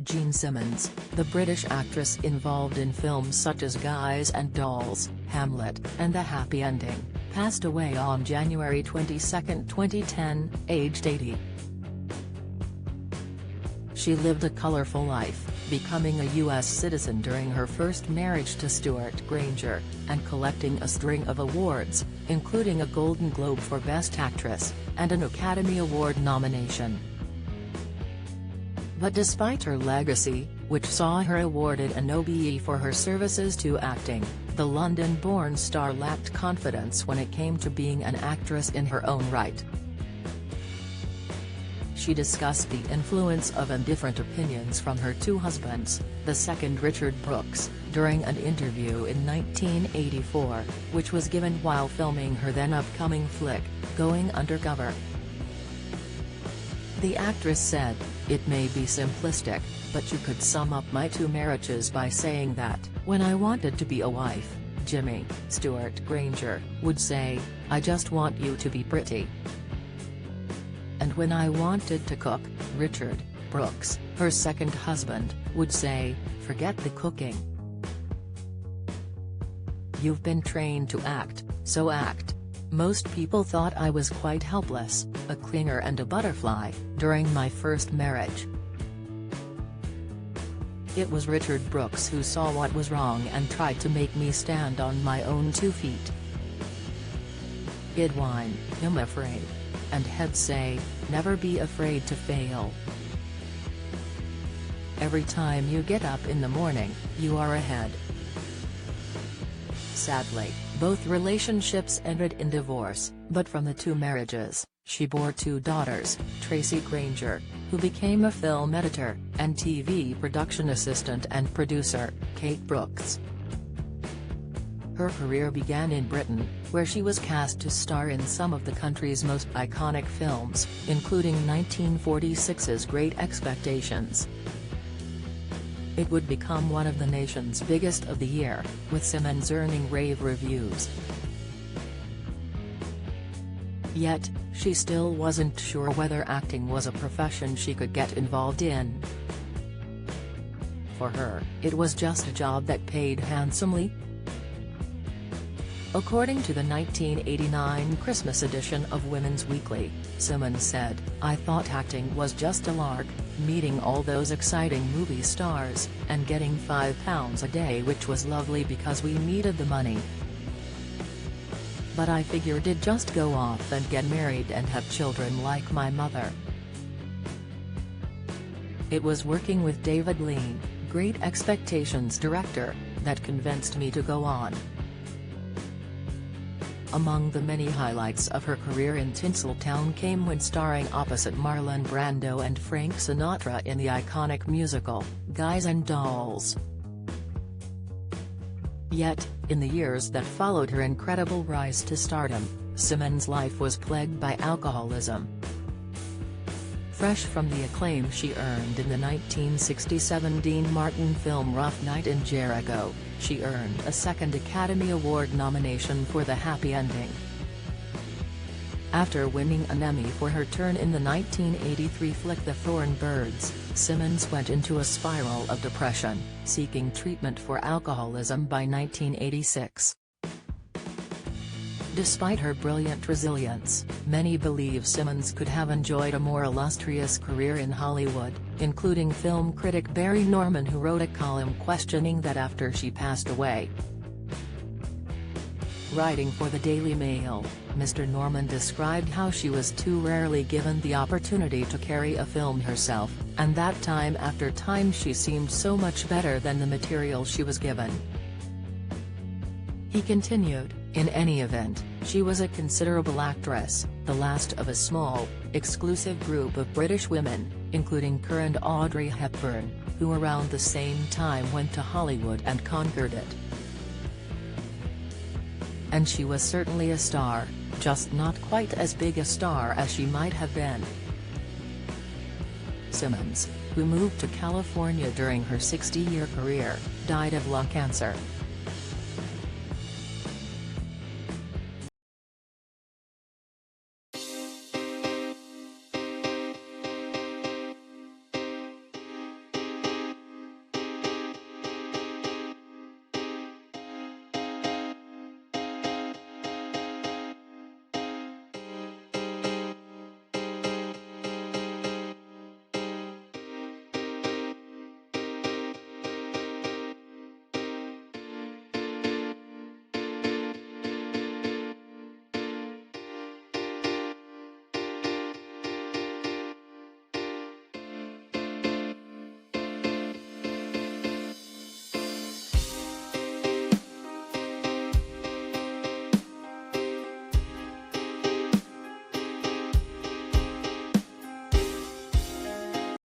Jean Simmons, the British actress involved in films such as Guys and Dolls, Hamlet, and The Happy Ending, passed away on January 22, 2010, aged 80. She lived a colorful life, becoming a U.S. citizen during her first marriage to Stuart Granger, and collecting a string of awards, including a Golden Globe for Best Actress, and an Academy Award nomination. But despite her legacy, which saw her awarded an OBE for her services to acting, the London-born star lacked confidence when it came to being an actress in her own right. She discussed the influence of indifferent opinions from her two husbands, the second Richard Brooks, during an interview in 1984, which was given while filming her then-upcoming flick, Going Undercover. The actress said, "It may be simplistic, but you could sum up my two marriages by saying that, when I wanted to be a wife, Jimmy, Stuart Granger, would say, 'I just want you to be pretty.' And when I wanted to cook, Richard Brooks, her second husband, would say, 'Forget the cooking. You've been trained to act, so act.' Most people thought I was quite helpless, a clinger and a butterfly, during my first marriage. It was Richard Brooks who saw what was wrong and tried to make me stand on my own 2 feet. He'd whine, 'I'm afraid.' And he'd say, 'Never be afraid to fail. Every time you get up in the morning, you are ahead.' Sadly, both relationships ended in divorce, but from the two marriages, she bore 2 daughters, Tracy Granger, who became a film editor, and TV production assistant and producer, Kate Brooks. Her career began in Britain, where she was cast to star in some of the country's most iconic films, including 1946's Great Expectations. It would become one of the nation's biggest of the year, with Simmons earning rave reviews. Yet, she still wasn't sure whether acting was a profession she could get involved in. For her, it was just a job that paid handsomely. According to the 1989 Christmas edition of Women's Weekly, Simmons said, "I thought acting was just a lark, meeting all those exciting movie stars, and getting £5 a day, which was lovely because we needed the money. But I figured I'd just go off and get married and have children like my mother." It was working with David Lean, Great Expectations director, that convinced me to go on. Among the many highlights of her career in Tinseltown came when starring opposite Marlon Brando and Frank Sinatra in the iconic musical, Guys and Dolls. Yet, in the years that followed her incredible rise to stardom, Simmons' life was plagued by alcoholism. Fresh from the acclaim she earned in the 1967 Dean Martin film Rough Night in Jericho, she earned a second Academy Award nomination for The Happy Ending. After winning an Emmy for her turn in the 1983 flick The Thorn Birds, Simmons went into a spiral of depression, seeking treatment for alcoholism by 1986. Despite her brilliant resilience, many believe Simmons could have enjoyed a more illustrious career in Hollywood, including film critic Barry Norman, who wrote a column questioning that after she passed away. Writing for the Daily Mail, Mr. Norman described how she was too rarely given the opportunity to carry a film herself, and that time after time she seemed so much better than the material she was given. He continued, "In any event, she was a considerable actress, the last of a small, exclusive group of British women, including current Audrey Hepburn, who around the same time went to Hollywood and conquered it. And she was certainly a star, just not quite as big a star as she might have been." Simmons, who moved to California during her 60-year career, died of lung cancer.